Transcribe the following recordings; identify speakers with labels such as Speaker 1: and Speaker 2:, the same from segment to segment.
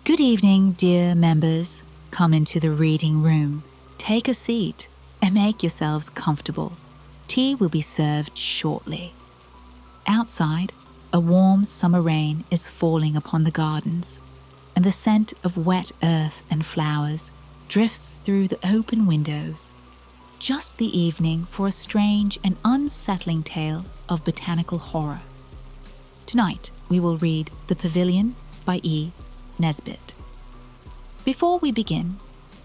Speaker 1: Good evening, dear members. Come into the reading room. Take a seat and make yourselves comfortable. Tea will be served shortly. Outside, a warm summer rain is falling upon the gardens, and the scent of wet earth and flowers drifts through the open windows. Just the evening for a strange and unsettling tale of botanical horror. Tonight, we will read The Pavilion by Nesbit. Before we begin,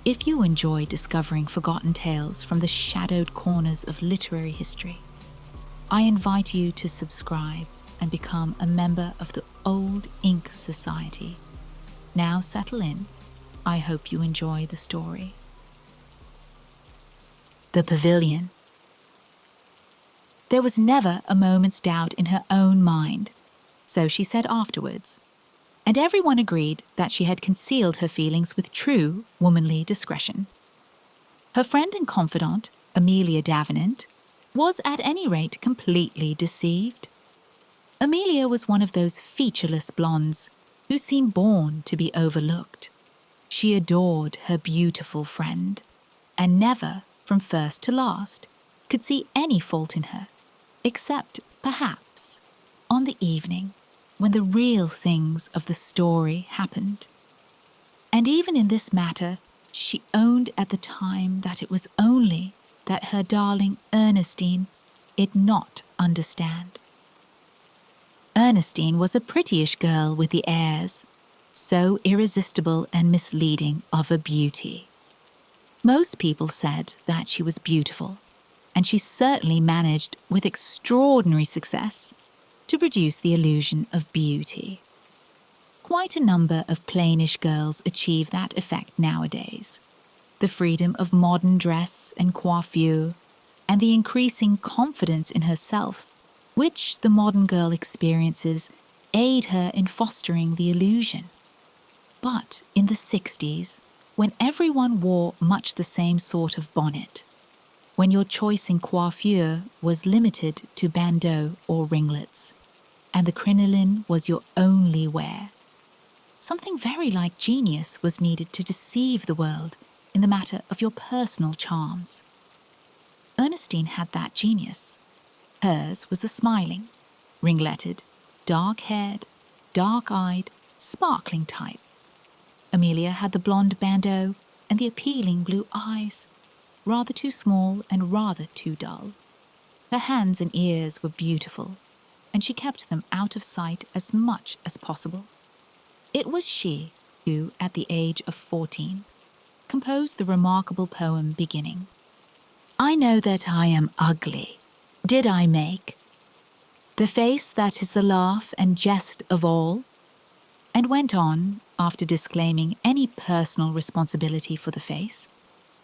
Speaker 1: if you enjoy discovering forgotten tales from the shadowed corners of literary history, I invite you to subscribe and become a member of the Old Ink Society. Now settle in. I hope you enjoy the story. The Pavilion. There was never a moment's doubt in her own mind, so she said afterwards, and everyone agreed that she had concealed her feelings with true womanly discretion. Her friend and confidant, Amelia Davenant, was at any rate completely deceived. Amelia was one of those featureless blondes who seem born to be overlooked. She adored her beautiful friend, and never, from first to last, could see any fault in her, except, perhaps, on the evening when the real things of the story happened. And even in this matter, she owned at the time that it was only that her darling Ernestine did not understand. Ernestine was a prettyish girl with the airs, so irresistible and misleading, of a beauty. Most people said that she was beautiful, and she certainly managed with extraordinary success to produce the illusion of beauty. Quite a number of plainish girls achieve that effect nowadays. The freedom of modern dress and coiffure, and the increasing confidence in herself, which the modern girl experiences, aid her in fostering the illusion. But in the 60s, when everyone wore much the same sort of bonnet, when your choice in coiffure was limited to bandeaux or ringlets, and the crinoline was your only wear, something very like genius was needed to deceive the world in the matter of your personal charms. Ernestine had that genius. Hers was the smiling, ringletted, dark-haired, dark-eyed, sparkling type. Amelia had the blonde bandeau and the appealing blue eyes, rather too small and rather too dull. Her hands and ears were beautiful, and she kept them out of sight as much as possible. It was she who, at the age of 14, composed the remarkable poem beginning, "I know that I am ugly. Did I make the face that is the laugh and jest of all?" and went on, after disclaiming any personal responsibility for the face,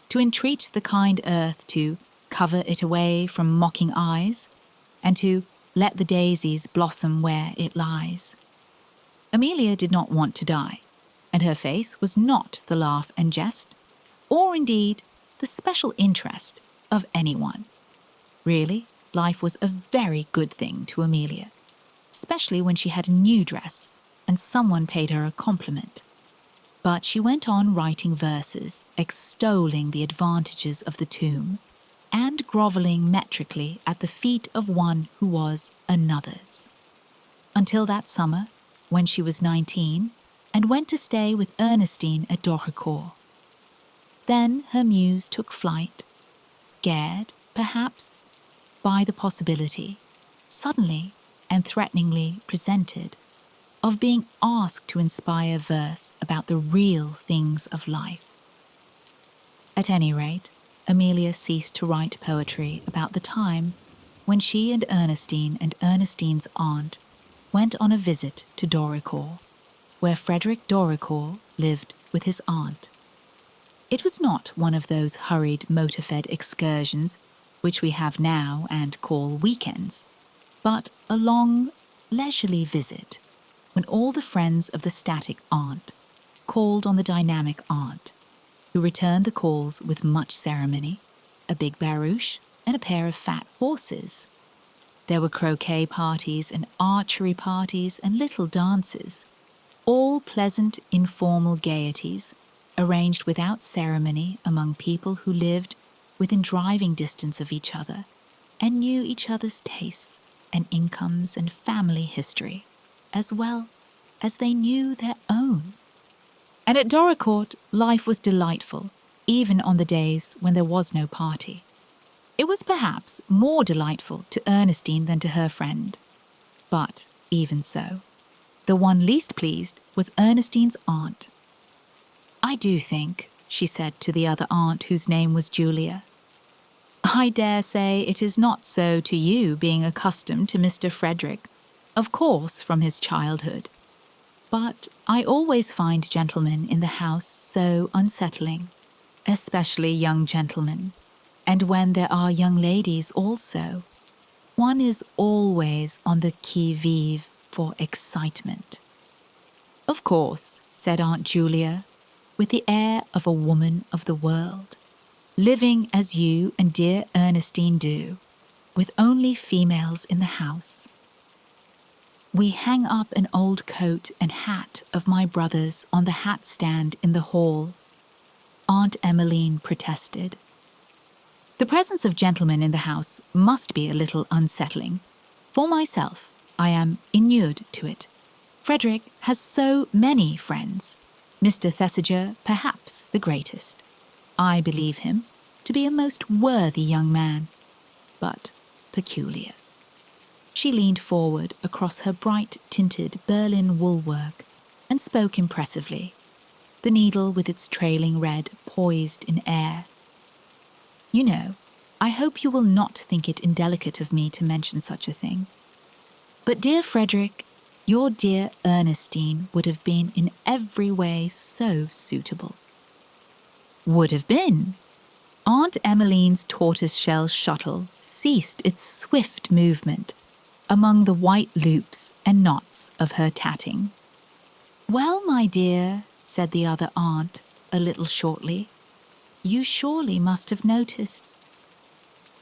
Speaker 1: to entreat the kind earth to cover it away from mocking eyes, and to let the daisies blossom where it lies. Amelia did not want to die, and her face was not the laugh and jest, or indeed the special interest of anyone. Really, life was a very good thing to Amelia, especially when she had a new dress and someone paid her a compliment. But she went on writing verses extolling the advantages of the tomb and grovelling metrically at the feet of one who was another's. Until that summer, when she was 19 and went to stay with Ernestine at Doricourt. Then her muse took flight, scared, perhaps, by the possibility, suddenly and threateningly presented, of being asked to inspire verse about the real things of life. At any rate, Amelia ceased to write poetry about the time when she and Ernestine's aunt went on a visit to Doricourt, where Frederick Doricourt lived with his aunt. It was not one of those hurried motor-fed excursions which we have now and call weekends, but a long, leisurely visit when all the friends of the static aunt called on the dynamic aunt, who returned the calls with much ceremony, a big barouche and a pair of fat horses. There were croquet parties and archery parties and little dances, all pleasant, informal gaieties, arranged without ceremony among people who lived within driving distance of each other and knew each other's tastes and incomes and family history, as well as they knew their own. And at Dorincourt, life was delightful, even on the days when there was no party. It was perhaps more delightful to Ernestine than to her friend. But, even so, the one least pleased was Ernestine's aunt. "I do think," she said to the other aunt, whose name was Julia, "I dare say it is not so to you, being accustomed to Mr. Frederick, of course from his childhood. But I always find gentlemen in the house so unsettling, especially young gentlemen, and when there are young ladies also, one is always on the qui-vive for excitement." "Of course," said Aunt Julia, with the air of a woman of the world, "living as you and dear Ernestine do, with only females in the house." "We hang up an old coat and hat of my brother's on the hat stand in the hall," Aunt Emmeline protested. "The presence of gentlemen in the house must be a little unsettling. For myself, I am inured to it. Frederick has so many friends, Mr. Thesiger perhaps the greatest. I believe him to be a most worthy young man, but peculiar." She leaned forward across her bright-tinted Berlin wool-work and spoke impressively, the needle with its trailing red poised in air. "You know, I hope you will not think it indelicate of me to mention such a thing. But dear Frederick, your dear Ernestine would have been in every way so suitable." "Would have been?" Aunt Emmeline's tortoise-shell shuttle ceased its swift movement among the white loops and knots of her tatting. "Well, my dear," said the other aunt, a little shortly, "you surely must have noticed."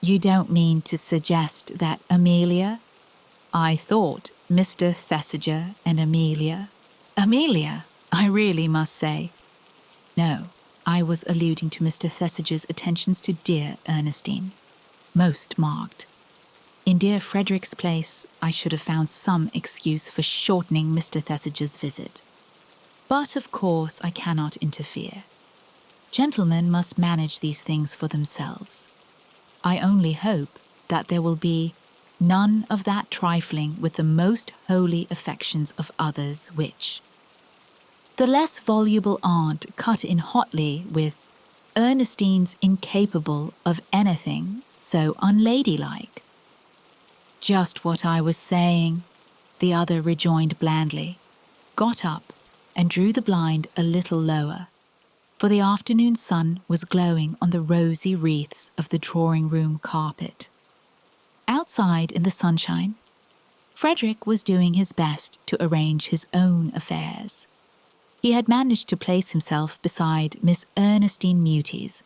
Speaker 1: "You don't mean to suggest that Amelia—" "I thought Mr. Thesiger and Amelia—" "Amelia, I really must say—" "No, I was alluding to Mr. Thesiger's attentions to dear Ernestine. Most marked. In dear Frederick's place, I should have found some excuse for shortening Mr. Thesiger's visit. But of course I cannot interfere. Gentlemen must manage these things for themselves. I only hope that there will be none of that trifling with the most holy affections of others which—" The less voluble aunt cut in hotly with "Ernestine's incapable of anything so unladylike." "Just what I was saying," the other rejoined blandly, got up and drew the blind a little lower, for the afternoon sun was glowing on the rosy wreaths of the drawing-room carpet. Outside in the sunshine, Frederick was doing his best to arrange his own affairs. He had managed to place himself beside Miss Ernestine Muti's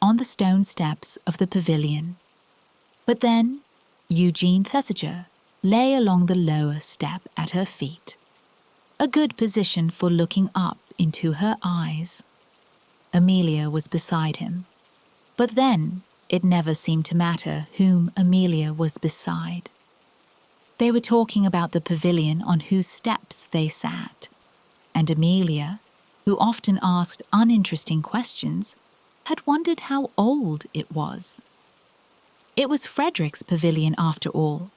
Speaker 1: on the stone steps of the Pavilion. But then Eugene Thesiger lay along the lower step at her feet, a good position for looking up into her eyes. Amelia was beside him, but then it never seemed to matter whom Amelia was beside. They were talking about the Pavilion on whose steps they sat, and Amelia, who often asked uninteresting questions, had wondered how old it was. It was Frederick's Pavilion after all,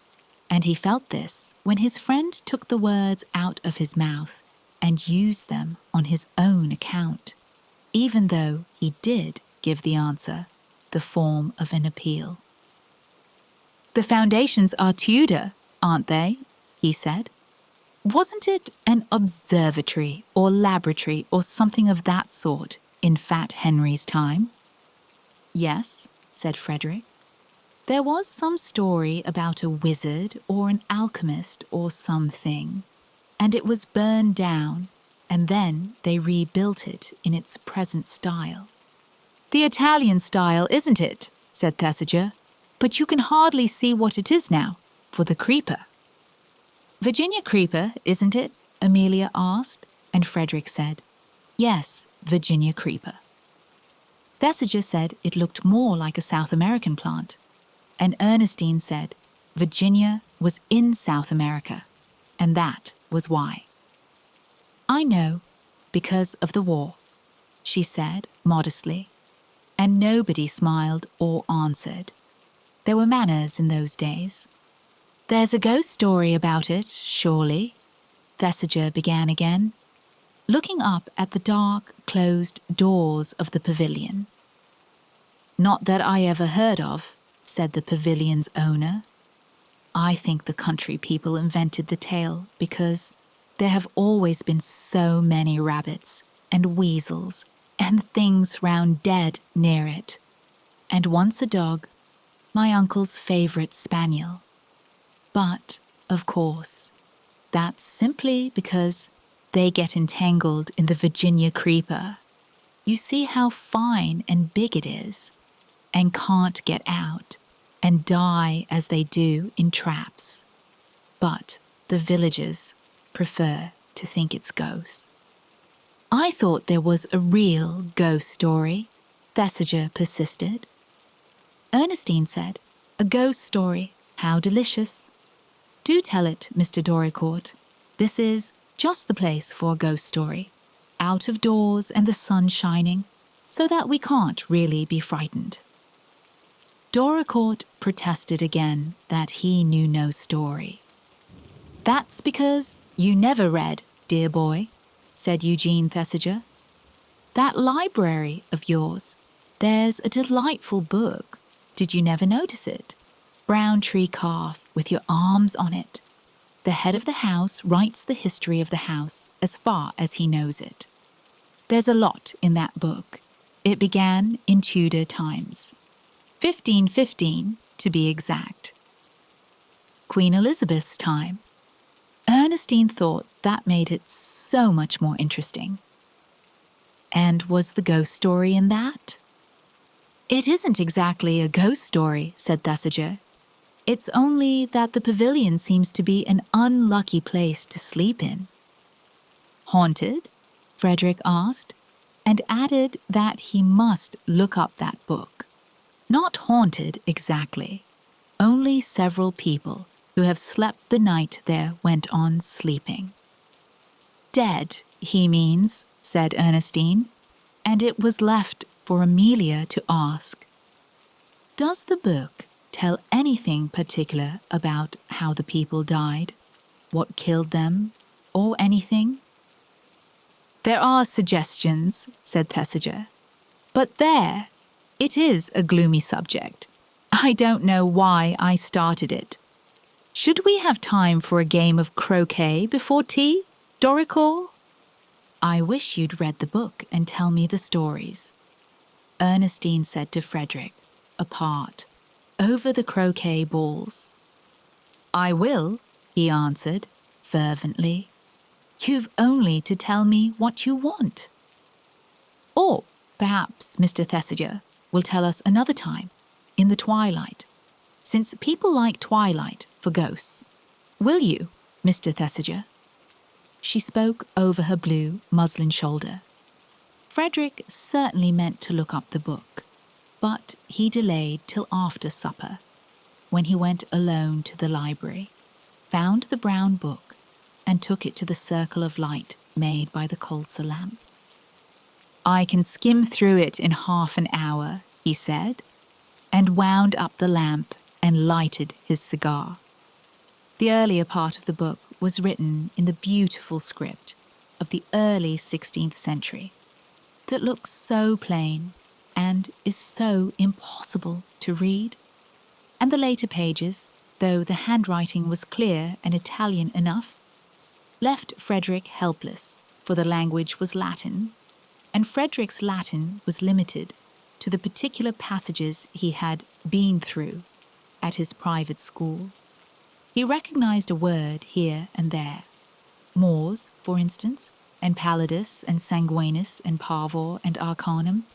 Speaker 1: and he felt this when his friend took the words out of his mouth and used them on his own account, even though he did give the answer the form of an appeal. "The foundations are Tudor, aren't they?" he said. "Wasn't it an observatory or laboratory or something of that sort in Fat Henry's time?" "Yes," said Frederick. "There was some story about a wizard or an alchemist or something, and it was burned down, and then they rebuilt it in its present style." "The Italian style, isn't it?" said Thesiger. "But you can hardly see what it is now, for the creeper." "Virginia creeper, isn't it?" Amelia asked. and Frederick said, "Yes, Virginia creeper." Thesiger said it looked more like a South American plant, and Ernestine said Virginia was in South America, and that was why. "I know, because of the war," she said modestly, and nobody smiled or answered. There were manners in those days. "There's a ghost story about it, surely," Thesiger began again, looking up at the dark, closed doors of the pavilion. "Not that I ever heard of," said the pavilion's owner. "I think the country people invented the tale because there have always been so many rabbits and weasels and things round dead near it. And once a dog, my uncle's favourite spaniel. But, of course, that's simply because they get entangled in the Virginia creeper. You see how fine and big it is, and can't get out, and die as they do in traps. But the villagers prefer to think it's ghosts." "I thought there was a real ghost story," Thesiger persisted. Ernestine said, "A ghost story, how delicious. Do tell it, Mr. Doricourt. This is just the place for a ghost story, out of doors and the sun shining, so that we can't really be frightened." Doricourt protested again that he knew no story. "That's because you never read, dear boy," said Eugene Thesiger. "That library of yours, there's a delightful book. Did you never notice it? Brown tree calf with your arms on it. The head of the house writes the history of the house as far as he knows it. There's a lot in that book. It began in Tudor times. 1515, to be exact. Queen Elizabeth's time." Ernestine thought that made it so much more interesting. "And was the ghost story in that?" "It isn't exactly a ghost story," said Thesiger. "It's only that the pavilion seems to be an unlucky place to sleep in." "Haunted?" Frederick asked, and added that he must look up that book. "Not haunted exactly. Only several people who have slept the night there went on sleeping." "Dead, he means," said Ernestine, and it was left for Amelia to ask, "Does the book tell anything particular about how the people died, what killed them, or anything?" "There are suggestions," said Thesiger, "but there, it is a gloomy subject. I don't know why I started it. Should we have time for a game of croquet before tea, Doricourt?" "I wish you'd read the book and tell me the stories," Ernestine said to Frederick, apart, over the croquet balls. "I will," he answered, fervently. "You've only to tell me what you want." "Or perhaps Mr. Thesiger will tell us another time, in the twilight, since people like twilight for ghosts. Will you, Mr. Thesiger?" She spoke over her blue muslin shoulder. Frederick certainly meant to look up the book, but he delayed till after supper, when he went alone to the library, found the brown book, and took it to the circle of light made by the colza lamp. "I can skim through it in half an hour," he said, and wound up the lamp and lighted his cigar. The earlier part of the book was written in the beautiful script of the early 16th century that looks so plain and is so impossible to read. And the later pages, though the handwriting was clear and Italian enough, left Frederick helpless, for the language was Latin, and Frederick's Latin was limited to the particular passages he had been through at his private school. He recognized a word here and there, mors, for instance, and pallidus and sanguinus and parvor and arcanum,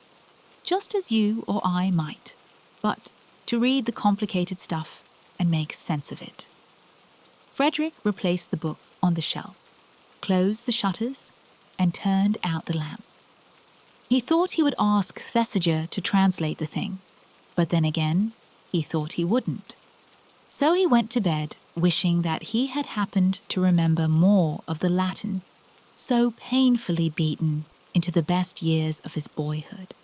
Speaker 1: just as you or I might, but to read the complicated stuff and make sense of it. Frederick replaced the book on the shelf, closed the shutters, and turned out the lamp. He thought he would ask Thesiger to translate the thing, but then again, he thought he wouldn't. So he went to bed wishing that he had happened to remember more of the Latin, so painfully beaten into the best years of his boyhood.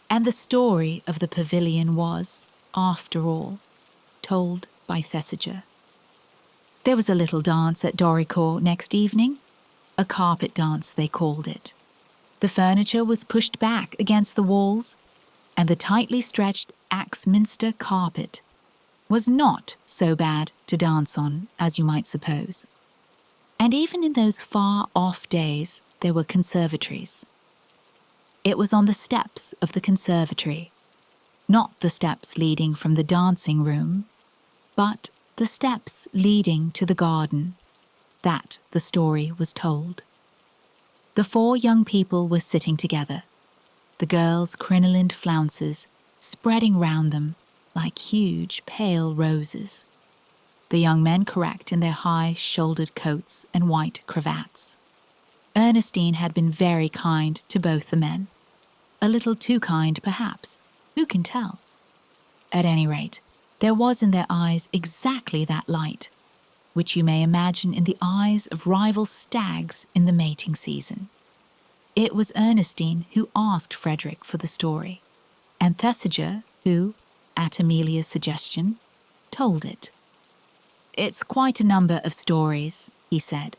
Speaker 1: And the story of the pavilion was, after all, told by Thesiger. There was a little dance at Doricourt next evening, a carpet dance they called it. The furniture was pushed back against the walls, and the tightly stretched Axminster carpet was not so bad to dance on as you might suppose. And even in those far-off days, there were conservatories. It was on the steps of the conservatory, not the steps leading from the dancing room, but the steps leading to the garden, that the story was told. The 4 young people were sitting together, the girls' crinolined flounces spreading round them like huge pale roses, the young men correct in their high-shouldered coats and white cravats. Ernestine had been very kind to both the men. A little too kind, perhaps. Who can tell? At any rate, there was in their eyes exactly that light, which you may imagine in the eyes of rival stags in the mating season. It was Ernestine who asked Frederick for the story, and Thesiger who, at Amelia's suggestion, told it. "It's quite a number of stories," he said,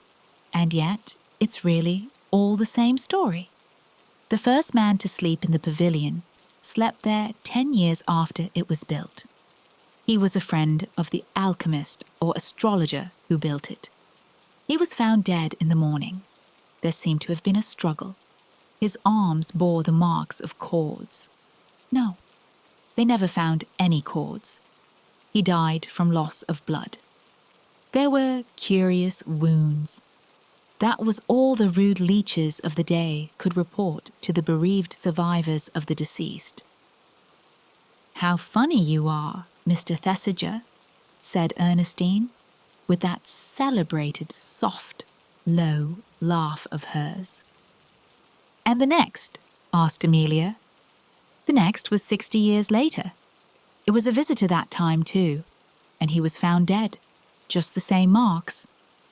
Speaker 1: "and yet it's really all the same story. The first man to sleep in the pavilion slept there 10 years after it was built. He was a friend of the alchemist or astrologer who built it. He was found dead in the morning. There seemed to have been a struggle. His arms bore the marks of cords. No, they never found any cords. He died from loss of blood. There were curious wounds. That was all the rude leeches of the day could report to the bereaved survivors of the deceased." "How funny you are, Mr. Thesiger," said Ernestine, with that celebrated soft, low laugh of hers. "And the next?" asked Amelia. "The next was 60 years later. It was a visitor that time too, and he was found dead, just the same marks,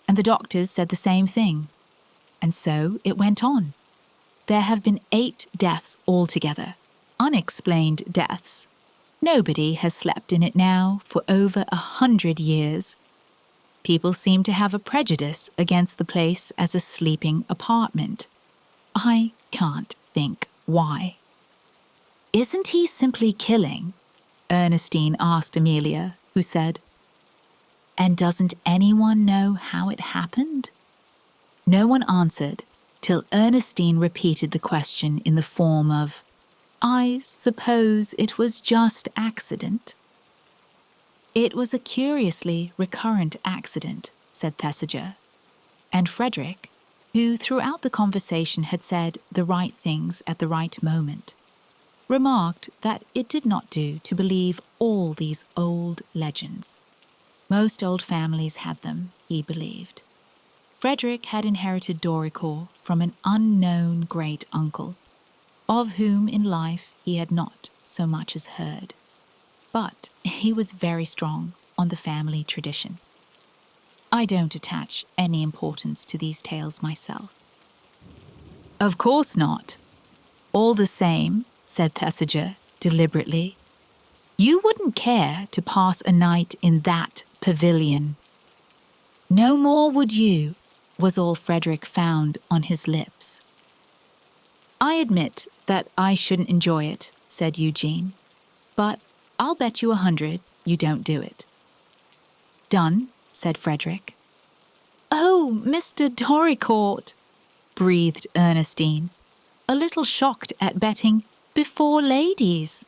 Speaker 1: and the doctors said the same thing. And so it went on. There have been 8 deaths altogether, unexplained deaths. Nobody has slept in it now for over 100 years. People seem to have a prejudice against the place as a sleeping apartment. I can't think why." "Isn't he simply killing?" Ernestine asked Amelia, who said, "And doesn't anyone know how it happened?" No one answered till Ernestine repeated the question in the form of, "I suppose it was just accident." "It was a curiously recurrent accident," said Thesiger, and Frederick, who throughout the conversation had said the right things at the right moment, remarked that it did not do to believe all these old legends. Most old families had them, he believed. Frederick had inherited Doricourt from an unknown great-uncle, of whom in life he had not so much as heard. But he was very strong on the family tradition. I don't attach any importance to these tales myself. "Of course not. All the same," said Thesiger deliberately, "you wouldn't care to pass a night in that pavilion." "No more would you," was all Frederick found on his lips. "I admit that I shouldn't enjoy it," said Eugene, "but I'll bet you 100 you don't do it." "Done," said Frederick. "Oh, Mr. Doricourt," breathed Ernestine, a little shocked at betting before ladies.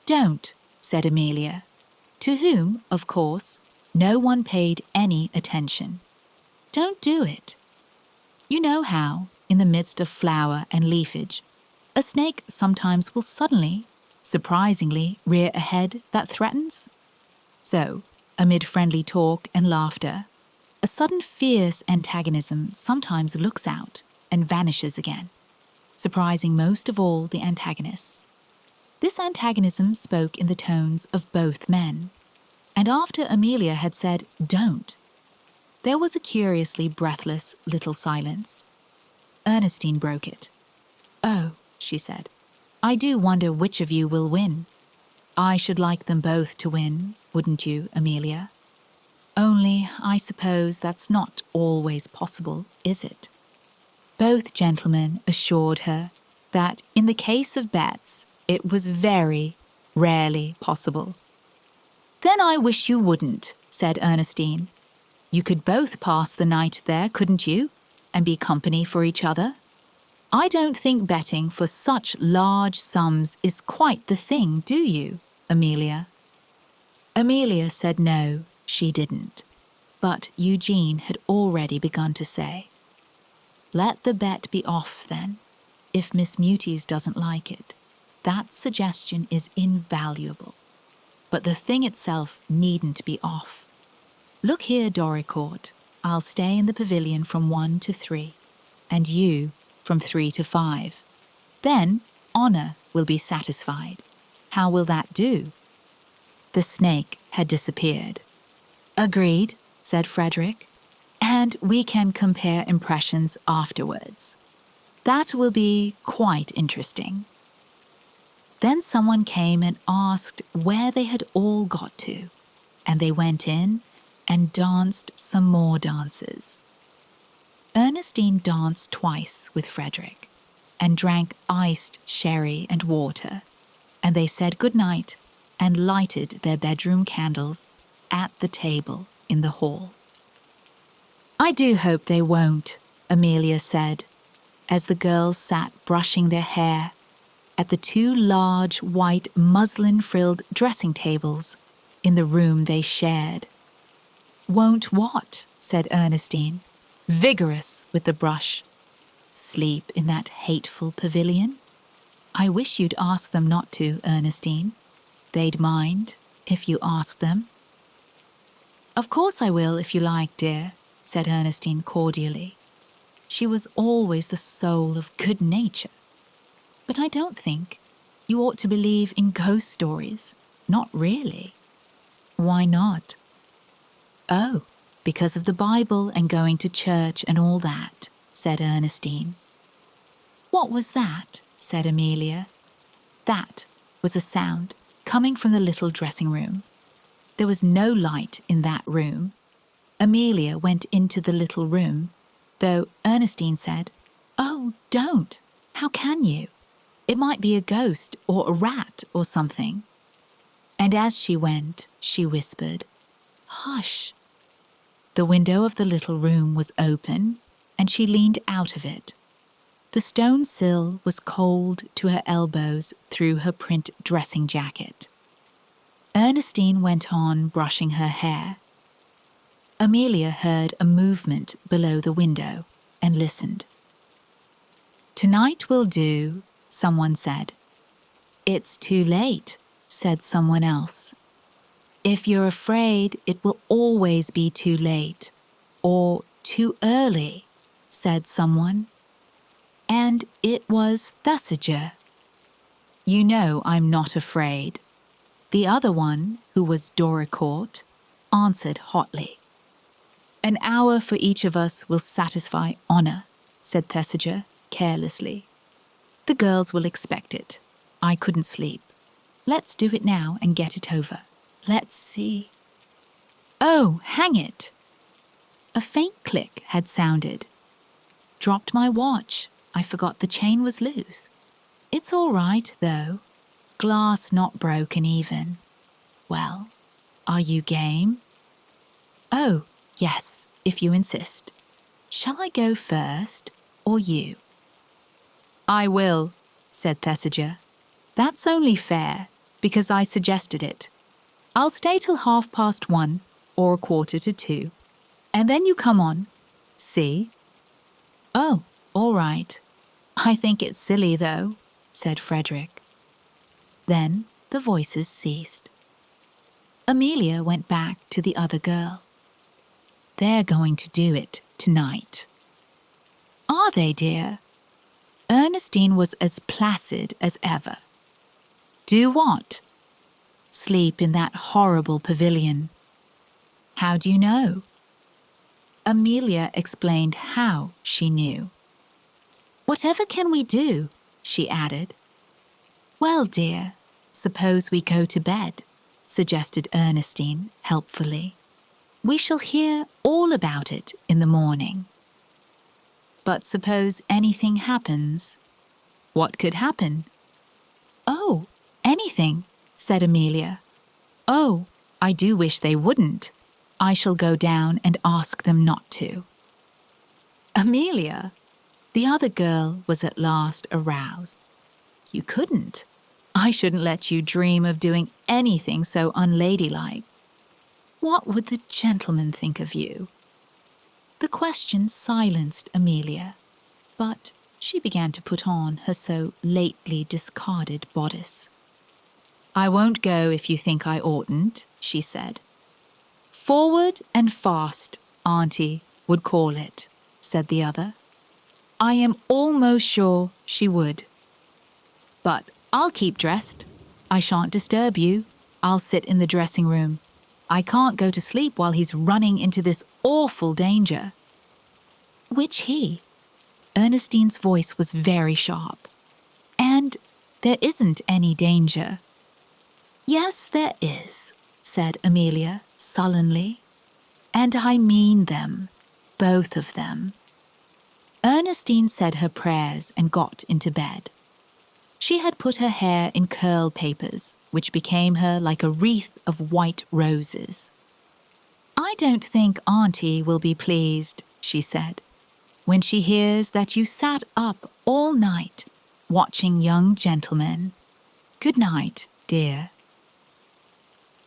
Speaker 1: "Don't," said Amelia, to whom, of course, no one paid any attention. "Don't do it. You know how, in the midst of flower and leafage, a snake sometimes will suddenly, surprisingly, rear a head that threatens? So, amid friendly talk and laughter, a sudden fierce antagonism sometimes looks out and vanishes again, surprising most of all the antagonists. This antagonism spoke in the tones of both men, and after Amelia had said, "Don't," there was a curiously breathless little silence. Ernestine broke it. "Oh," she said, "I do wonder which of you will win. I should like them both to win, wouldn't you, Amelia? Only, I suppose that's not always possible, is it?" Both gentlemen assured her that in the case of bets, it was very rarely possible. "Then I wish you wouldn't," said Ernestine. "You could both pass the night there, couldn't you, and be company for each other? I don't think betting for such large sums is quite the thing, do you, Amelia?" Amelia said no, she didn't, but Eugene had already begun to say, "Let the bet be off, then, if Miss Muties doesn't like it. That suggestion is invaluable. But the thing itself needn't be off. Look here, Doricourt, I'll stay in the pavilion from 1 to 3, and you from 3 to 5. Then Honor will be satisfied. How will that do?" The snake had disappeared. "Agreed," said Frederick, "and we can compare impressions afterwards. That will be quite interesting." Then someone came and asked where they had all got to, and they went in and danced some more dances. Ernestine danced twice with Frederick and drank iced sherry and water, and they said good night and lighted their bedroom candles at the table in the hall. "I do hope they won't," Amelia said, as the girls sat brushing their hair at the 2 large white muslin-frilled dressing tables in the room they shared. "Won't what?" said Ernestine, vigorous with the brush. "Sleep in that hateful pavilion? I wish you'd ask them not to, Ernestine. They'd mind, if you asked them." "Of course I will, if you like, dear," said Ernestine cordially. She was always the soul of good nature. "But I don't think you ought to believe in ghost stories. Not really." "Why not?" "Oh, because of the Bible and going to church and all that," said Ernestine. "What was that?" said Amelia. That was a sound coming from the little dressing room. There was no light in that room. Amelia went into the little room, though Ernestine said, "Oh, don't! How can you? It might be a ghost or a rat or something." And as she went, she whispered, "Hush." The window of the little room was open, and she leaned out of it. The stone sill was cold to her elbows through her print dressing jacket. Ernestine went on brushing her hair. Amelia heard a movement below the window and listened. "Tonight will do," someone said. "It's too late," said someone else. "If you're afraid, it will always be too late, or too early," said someone. And it was Thesiger. "You know I'm not afraid." The other one, who was Doricourt, answered hotly. "An hour for each of us will satisfy Honor," said Thesiger carelessly. "The girls will expect it. I couldn't sleep. Let's do it now and get it over. Let's see. Oh, hang it!" A faint click had sounded. "Dropped my watch. I forgot the chain was loose. It's all right, though. Glass not broken even. Well, are you game?" "Oh, yes, if you insist. Shall I go first, or you?" "I will," said Thesiger. "That's only fair, because I suggested it. I'll stay till 1:30 or 1:45, and then you come on. See?" "Oh, all right. I think it's silly, though," said Frederick. Then the voices ceased. Amelia went back to the other girl. "They're going to do it tonight." "Are they, dear?" Ernestine was as placid as ever. "Do what?" "Sleep in that horrible pavilion." "How do you know?" Amelia explained how she knew. "Whatever can we do?" she added. "Well, dear, suppose we go to bed," suggested Ernestine helpfully. "We shall hear all about it in the morning." "But suppose anything happens?" "What could happen?" "Oh, anything," said Amelia. "Oh, I do wish they wouldn't. I shall go down and ask them not to." "Amelia!" The other girl was at last aroused. "You couldn't. I shouldn't let you dream of doing anything so unladylike. What would the gentleman think of you?" The question silenced Amelia, but she began to put on her so lately discarded bodice. "I won't go if you think I oughtn't," she said. "Forward and fast, Auntie would call it," said the other. "I am almost sure she would. But I'll keep dressed. I shan't disturb you. I'll sit in the dressing room. I can't go to sleep while he's running into this awful danger." "Which he?" Ernestine's voice was very sharp. "And there isn't any danger." "Yes, there is," said Amelia sullenly. "And I mean them, both of them." Ernestine said her prayers and got into bed. She had put her hair in curl papers, which became her like a wreath of white roses. "I don't think Auntie will be pleased," she said, "when she hears that you sat up all night watching young gentlemen. Good night, dear."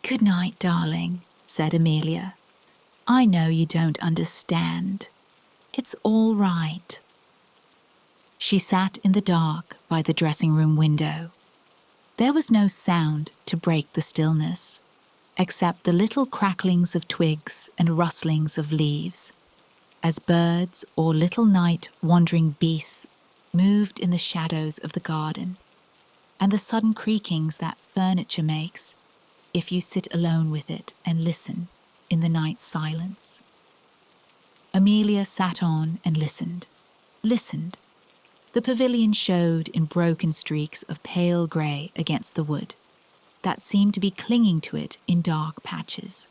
Speaker 1: "Good night, darling," said Amelia. "I know you don't understand. It's all right." She sat in the dark by the dressing-room window. There was no sound to break the stillness, except the little cracklings of twigs and rustlings of leaves, as birds or little night-wandering beasts moved in the shadows of the garden, and the sudden creakings that furniture makes if you sit alone with it and listen in the night silence. Amelia sat on and listened. The pavilion showed in broken streaks of pale grey against the wood, that seemed to be clinging to it in dark patches.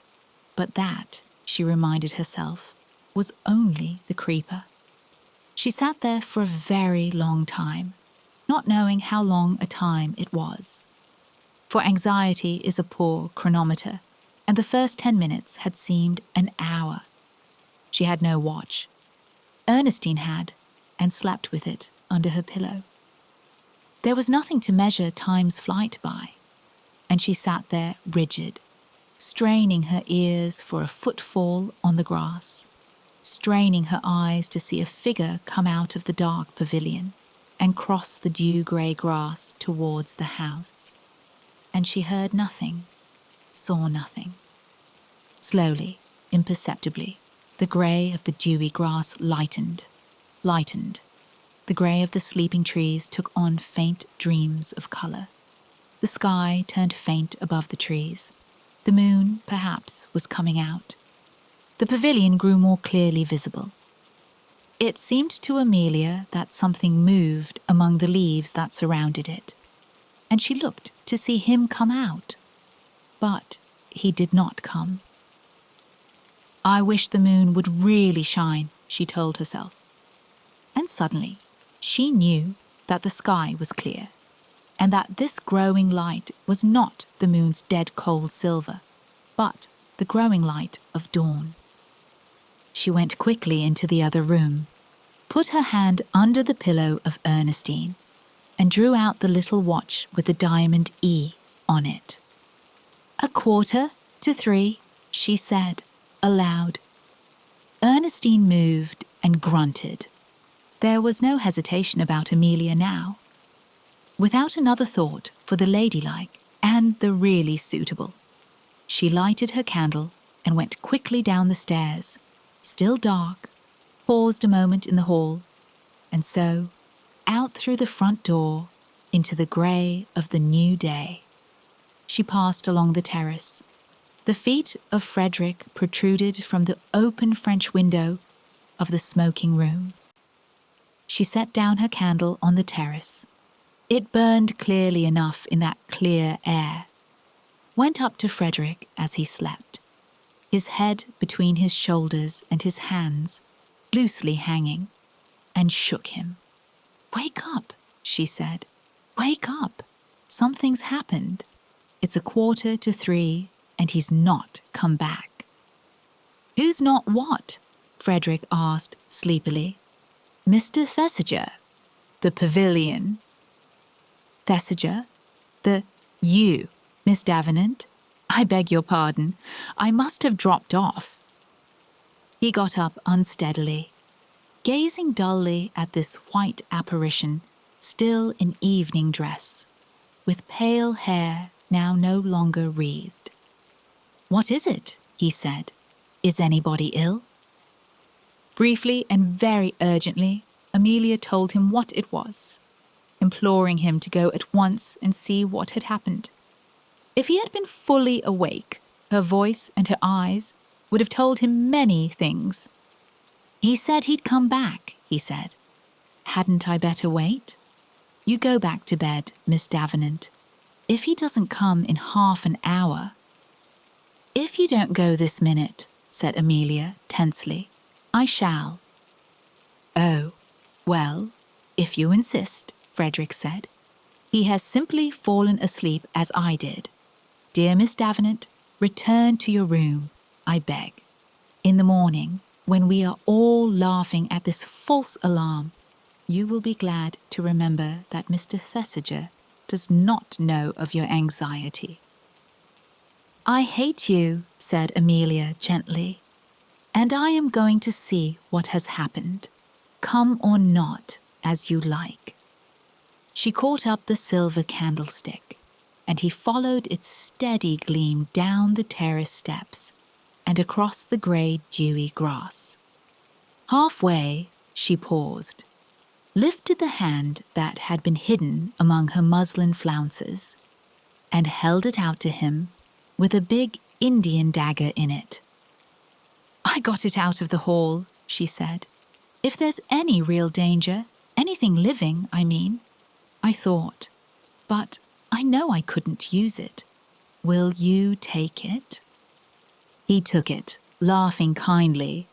Speaker 1: But that, she reminded herself, was only the creeper. She sat there for a very long time, not knowing how long a time it was. For anxiety is a poor chronometer, and the first 10 minutes had seemed an hour. She had no watch. Ernestine had, and slept with it under her pillow. There was nothing to measure time's flight by, and she sat there rigid, straining her ears for a footfall on the grass, straining her eyes to see a figure come out of the dark pavilion and cross the dew-grey grass towards the house. And she heard nothing, saw nothing. Slowly, imperceptibly, the grey of the dewy grass lightened. The grey of the sleeping trees took on faint dreams of colour. The sky turned faint above the trees. The moon, perhaps, was coming out. The pavilion grew more clearly visible. It seemed to Amelia that something moved among the leaves that surrounded it, and she looked to see him come out. But he did not come. "I wish the moon would really shine," she told herself. And suddenly, she knew that the sky was clear, and that this growing light was not the moon's dead cold silver, but the growing light of dawn. She went quickly into the other room, put her hand under the pillow of Ernestine, and drew out the little watch with the diamond E on it. 2:45, she said, aloud. Ernestine moved and grunted. There was no hesitation about Amelia now. Without another thought for the ladylike and the really suitable, she lighted her candle and went quickly down the stairs, still dark, paused a moment in the hall, And so, out through the front door, into the grey of the new day, she passed along the terrace. The feet of Frederick protruded from the open French window of the smoking room. She set down her candle on the terrace. It burned clearly enough in that clear air. Went up to Frederick as he slept, his head between his shoulders and his hands loosely hanging, and shook him. "Wake up," she said. "Wake up. Something's happened. It's 2:45, and he's not come back." "Who's not what?" Frederick asked sleepily. "Mr. Thesiger, the Pavilion." "Thesiger? You, Miss Davenant? I beg your pardon. I must have dropped off." He got up unsteadily, gazing dully at this white apparition, still in evening dress, with pale hair now no longer wreathed. "What is it?" he said. "Is anybody ill?" Briefly and very urgently, Amelia told him what it was, imploring him to go at once and see what had happened. If he had been fully awake, her voice and her eyes would have told him many things. "He said he'd come back," he said. "Hadn't I better wait? You go back to bed, Miss Davenant. If he doesn't come in half an hour—" "If you don't go this minute," said Amelia tensely, "I shall." "Oh, well, if you insist," Frederick said. "He has simply fallen asleep as I did. Dear Miss Davenant, return to your room, I beg. In the morning, when we are all laughing at this false alarm, you will be glad to remember that Mr. Thesiger does not know of your anxiety." "I hate you," said Amelia gently, "and I am going to see what has happened. Come or not, as you like." She caught up the silver candlestick, and he followed its steady gleam down the terrace steps and across the grey dewy grass. Halfway, she paused, lifted the hand that had been hidden among her muslin flounces, and held it out to him with a big Indian dagger in it. "I got it out of the hall," she said. "If there's any real danger, anything living, I mean, I thought. But I know I couldn't use it. Will you take it?" He took it, laughing kindly.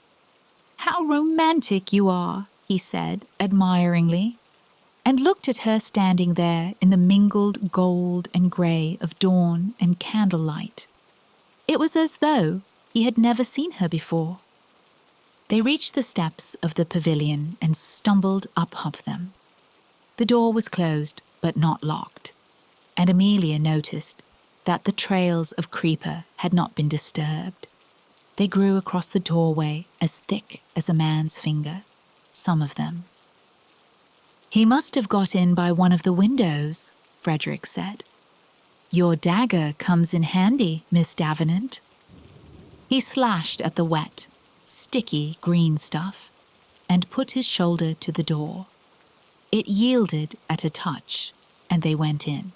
Speaker 1: "How romantic you are," he said admiringly, and looked at her standing there in the mingled gold and grey of dawn and candlelight. It was as though he had never seen her before. They reached the steps of the pavilion and stumbled up them. The door was closed but not locked, and Amelia noticed that the trails of creeper had not been disturbed. They grew across the doorway as thick as a man's finger, some of them. "He must have got in by one of the windows," Frederick said. "Your dagger comes in handy, Miss Davenant." He slashed at the wet, sticky green stuff and put his shoulder to the door. It yielded at a touch, and they went in.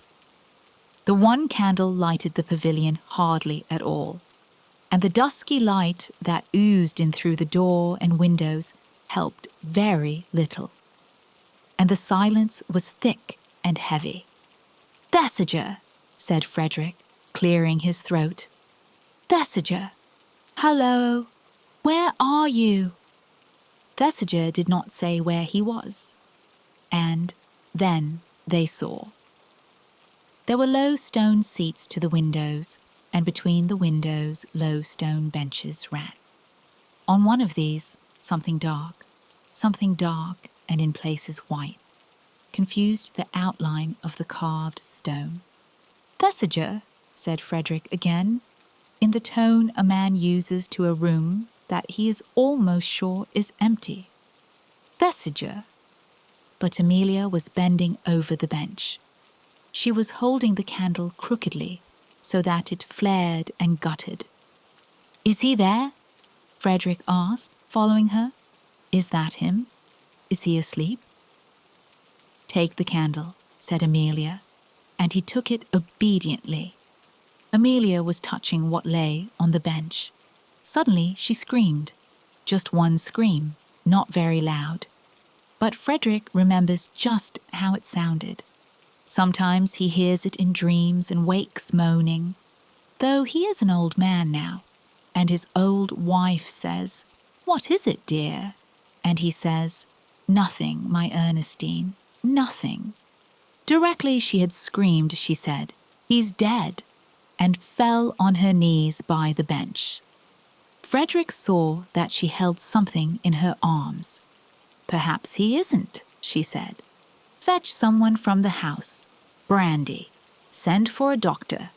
Speaker 1: The one candle lighted the pavilion hardly at all, and the dusky light that oozed in through the door and windows helped very little. And the silence was thick and heavy. "Thesiger," said Frederick, clearing his throat. "Thesiger! Hello! Where are you?" Thesiger did not say where he was. And then they saw. There were low stone seats to the windows, and between the windows low stone benches ran. On one of these, something dark and in places white, confused the outline of the carved stone. "Thesiger," said Frederick again, in the tone a man uses to a room that he is almost sure is empty. "Thesiger." But Amelia was bending over the bench. She was holding the candle crookedly so that it flared and guttered. "Is he there?" Frederick asked, following her. "Is that him? Is he asleep?" "Take the candle," said Amelia, and he took it obediently. Amelia was touching what lay on the bench. Suddenly she screamed. Just one scream, not very loud. But Frederick remembers just how it sounded. Sometimes he hears it in dreams and wakes moaning, though he is an old man now, and his old wife says, "What is it, dear?" And he says, "Nothing, my Ernestine, nothing." Directly she had screamed, she said, "He's dead," and fell on her knees by the bench. Frederick saw that she held something in her arms. "Perhaps he isn't," she said. "Fetch someone from the house. Brandy. Send for a doctor.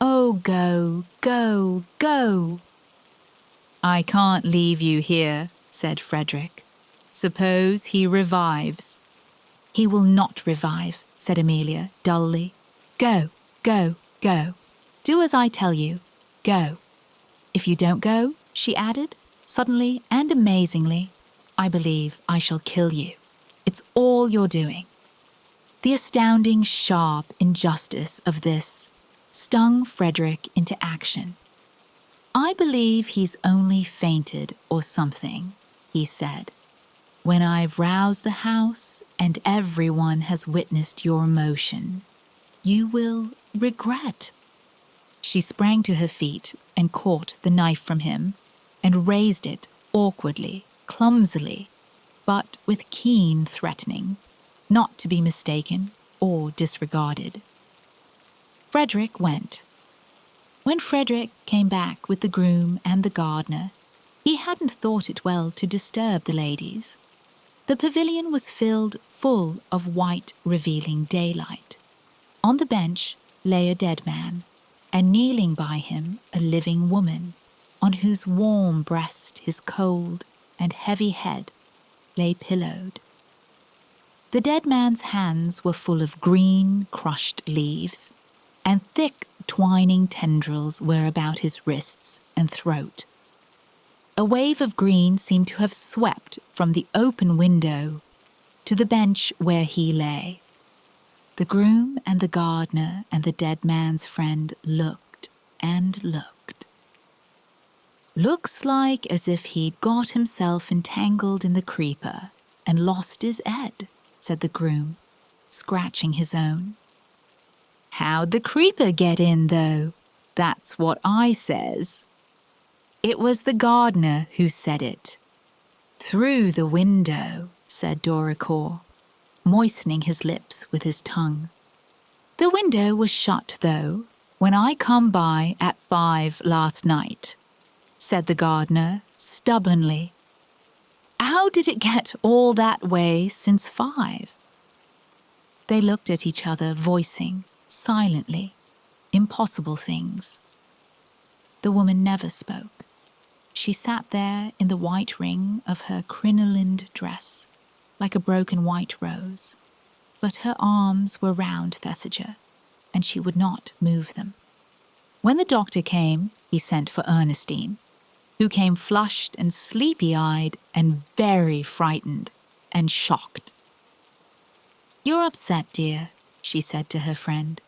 Speaker 1: Oh, go, go, go." "I can't leave you here," said Frederick. "Suppose he revives." "He will not revive," said Amelia dully. "Go, go, go. Do as I tell you. Go. If you don't go," she added, suddenly and amazingly, "I believe I shall kill you. It's all you're doing." The astounding, sharp injustice of this stung Frederick into action. "I believe he's only fainted or something," he said. "When I've roused the house and everyone has witnessed your emotion, you will regret." She sprang to her feet and caught the knife from him and raised it awkwardly, clumsily, but with keen threatening, not to be mistaken or disregarded. Frederick went. When Frederick came back with the groom and the gardener, he hadn't thought it well to disturb the ladies. The pavilion was filled full of white, revealing daylight. On the bench lay a dead man, and kneeling by him a living woman, on whose warm breast his cold and heavy head lay pillowed. The dead man's hands were full of green, crushed leaves, and thick, twining tendrils were about his wrists and throat. A wave of green seemed to have swept from the open window to the bench where he lay. The groom and the gardener and the dead man's friend looked and looked. "Looks like as if he'd got himself entangled in the creeper and lost his head," said the groom, scratching his own. "How'd the creeper get in, though? That's what I says." It was the gardener who said it. "Through the window," said Doricourt, moistening his lips with his tongue. "The window was shut, though, when I come by at 5 last night," said the gardener stubbornly. "How did it get all that way since 5? They looked at each other, voicing, silently, impossible things. The woman never spoke. She sat there in the white ring of her crinolined dress, like a broken white rose, but her arms were round Thesiger, and she would not move them. When the doctor came, he sent for Ernestine, who came flushed and sleepy-eyed and very frightened and shocked. "You're upset, dear," she said to her friend,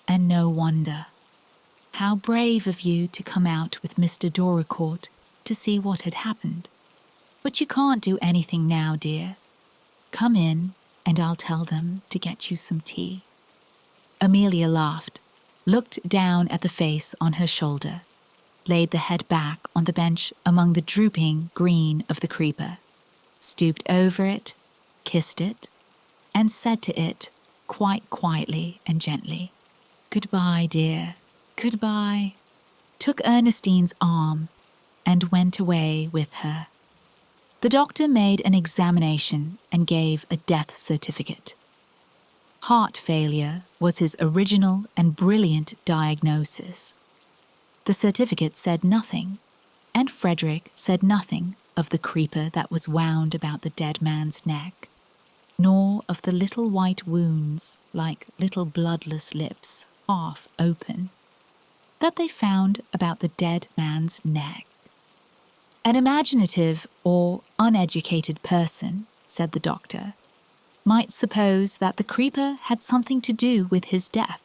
Speaker 1: "and no wonder. How brave of you to come out with Mr. Doricourt to see what had happened. But you can't do anything now, dear. Come in, and I'll tell them to get you some tea." Amelia laughed, looked down at the face on her shoulder, laid the head back on the bench among the drooping green of the creeper, stooped over it, kissed it, and said to it, quite quietly and gently, "Goodbye, dear, goodbye," took Ernestine's arm, and went away with her. The doctor made an examination and gave a death certificate. Heart failure was his original and brilliant diagnosis. The certificate said nothing, and Frederick said nothing of the creeper that was wound about the dead man's neck, nor of the little white wounds like little bloodless lips half open that they found about the dead man's neck. "An imaginative or uneducated person," said the doctor, might suppose that the creeper had something to do with his death.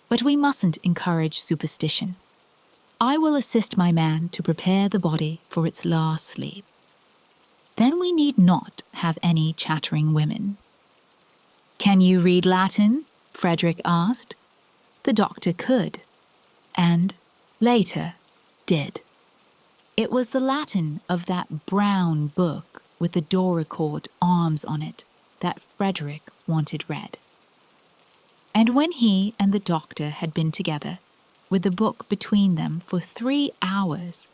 Speaker 1: But we mustn't encourage superstition. I will assist my man to prepare the body for its last sleep. Then we need not have any chattering women. "Can you read Latin?" Frederick asked. The doctor could, and later did. It was the Latin of that brown book with the Doricord arms on it that Frederick wanted read. And when he and the doctor had been together, with the book between them for 3 hours,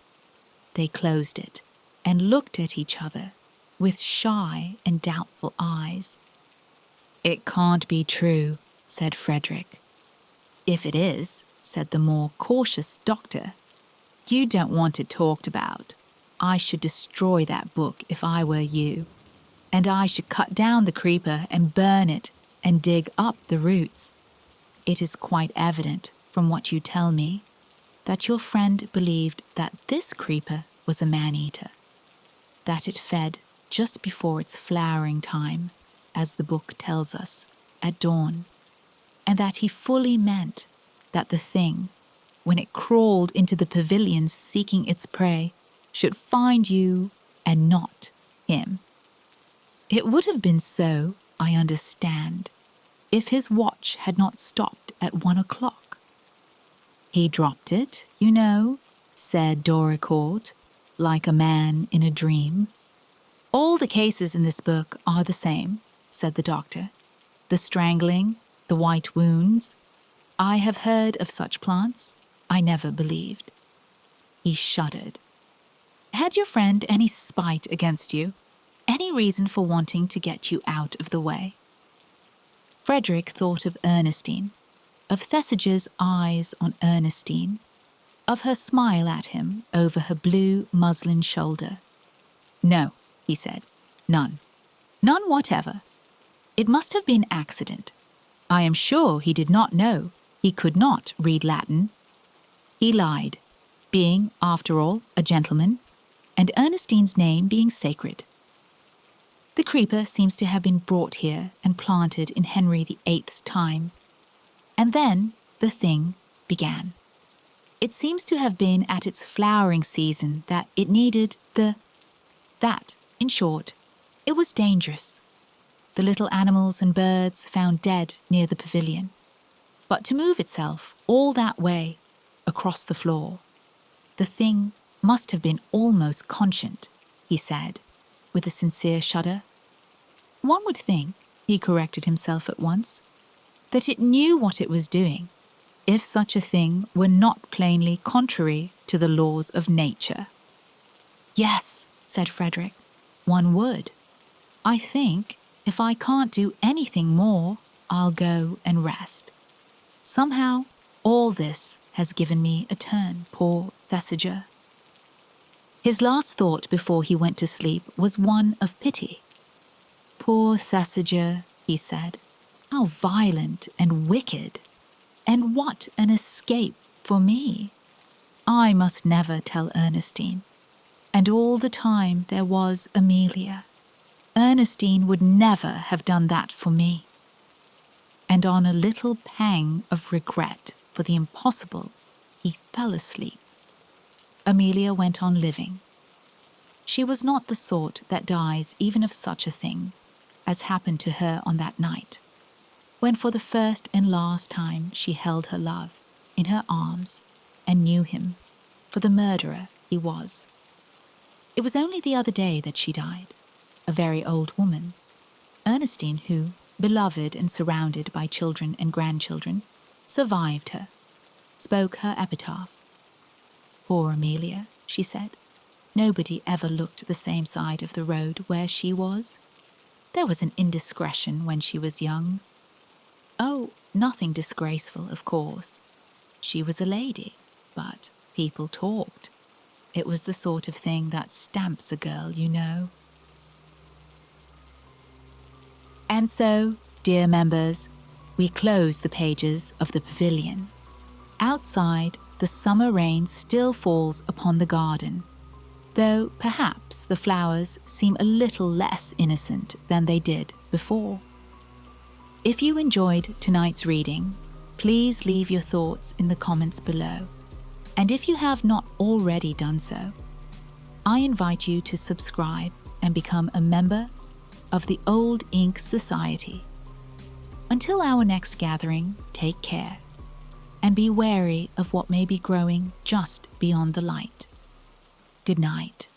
Speaker 1: they closed it and looked at each other with shy and doubtful eyes. "It can't be true," said Frederick. "If it is," said the more cautious doctor, "you don't want it talked about. I should destroy that book if I were you, and I should cut down the creeper and burn it and dig up the roots. It is quite evident from what you tell me that your friend believed that this creeper was a man-eater, that it fed just before its flowering time, as the book tells us, at dawn, and that he fully meant that the thing, when it crawled into the pavilion seeking its prey, should find you and not him. It would have been so, I understand, if his watch had not stopped at 1 o'clock. He dropped it, you know," said Doricourt, like a man in a dream. "All the cases in this book are the same," said the doctor. "The strangling, the white wounds. I have heard of such plants. I never believed." He shuddered. "Had your friend any spite against you? Any reason for wanting to get you out of the way?" Frederick thought of Ernestine, of Thesiger's eyes on Ernestine, of her smile at him over her blue muslin shoulder. "No," he said, "none. None whatever. It must have been accident. I am sure he did not know. He could not read Latin. He lied, being, after all, a gentleman, and Ernestine's name being sacred. The creeper seems to have been brought here and planted in Henry VIII's time. And then the thing began. It seems to have been at its flowering season that it needed in short, it was dangerous. The little animals and birds found dead near the pavilion. But to move itself all that way across the floor, the thing must have been almost conscient," he said, with a sincere shudder. "One would think," he corrected himself at once, "that it knew what it was doing, if such a thing were not plainly contrary to the laws of nature." "Yes," said Frederick, "one would. I think, if I can't do anything more, I'll go and rest. Somehow, all this has given me a turn, poor Thesiger." His last thought before he went to sleep was one of pity. "Poor Thesiger," he said, "how violent and wicked! And what an escape for me! I must never tell Ernestine. And all the time there was Amelia. Ernestine would never have done that for me." And on a little pang of regret for the impossible, he fell asleep. Amelia went on living. She was not the sort that dies even of such a thing as happened to her on that night, when for the first and last time she held her love in her arms and knew him for the murderer he was. It was only the other day that she died, a very old woman. Ernestine, who, beloved and surrounded by children and grandchildren, survived her, spoke her epitaph. "Poor Amelia," she said. "Nobody ever looked the same side of the road where she was. There was an indiscretion when she was young. Oh, nothing disgraceful, of course. She was a lady, but people talked. It was the sort of thing that stamps a girl, you know." And so, dear members, we close the pages of the Pavilion. Outside, the summer rain still falls upon the garden. though perhaps the flowers seem a little less innocent than they did before. If you enjoyed tonight's reading, please leave your thoughts in the comments below. And if you have not already done so, I invite you to subscribe and become a member of the Old Ink Society. Until our next gathering, take care and be wary of what may be growing just beyond the light. Good night.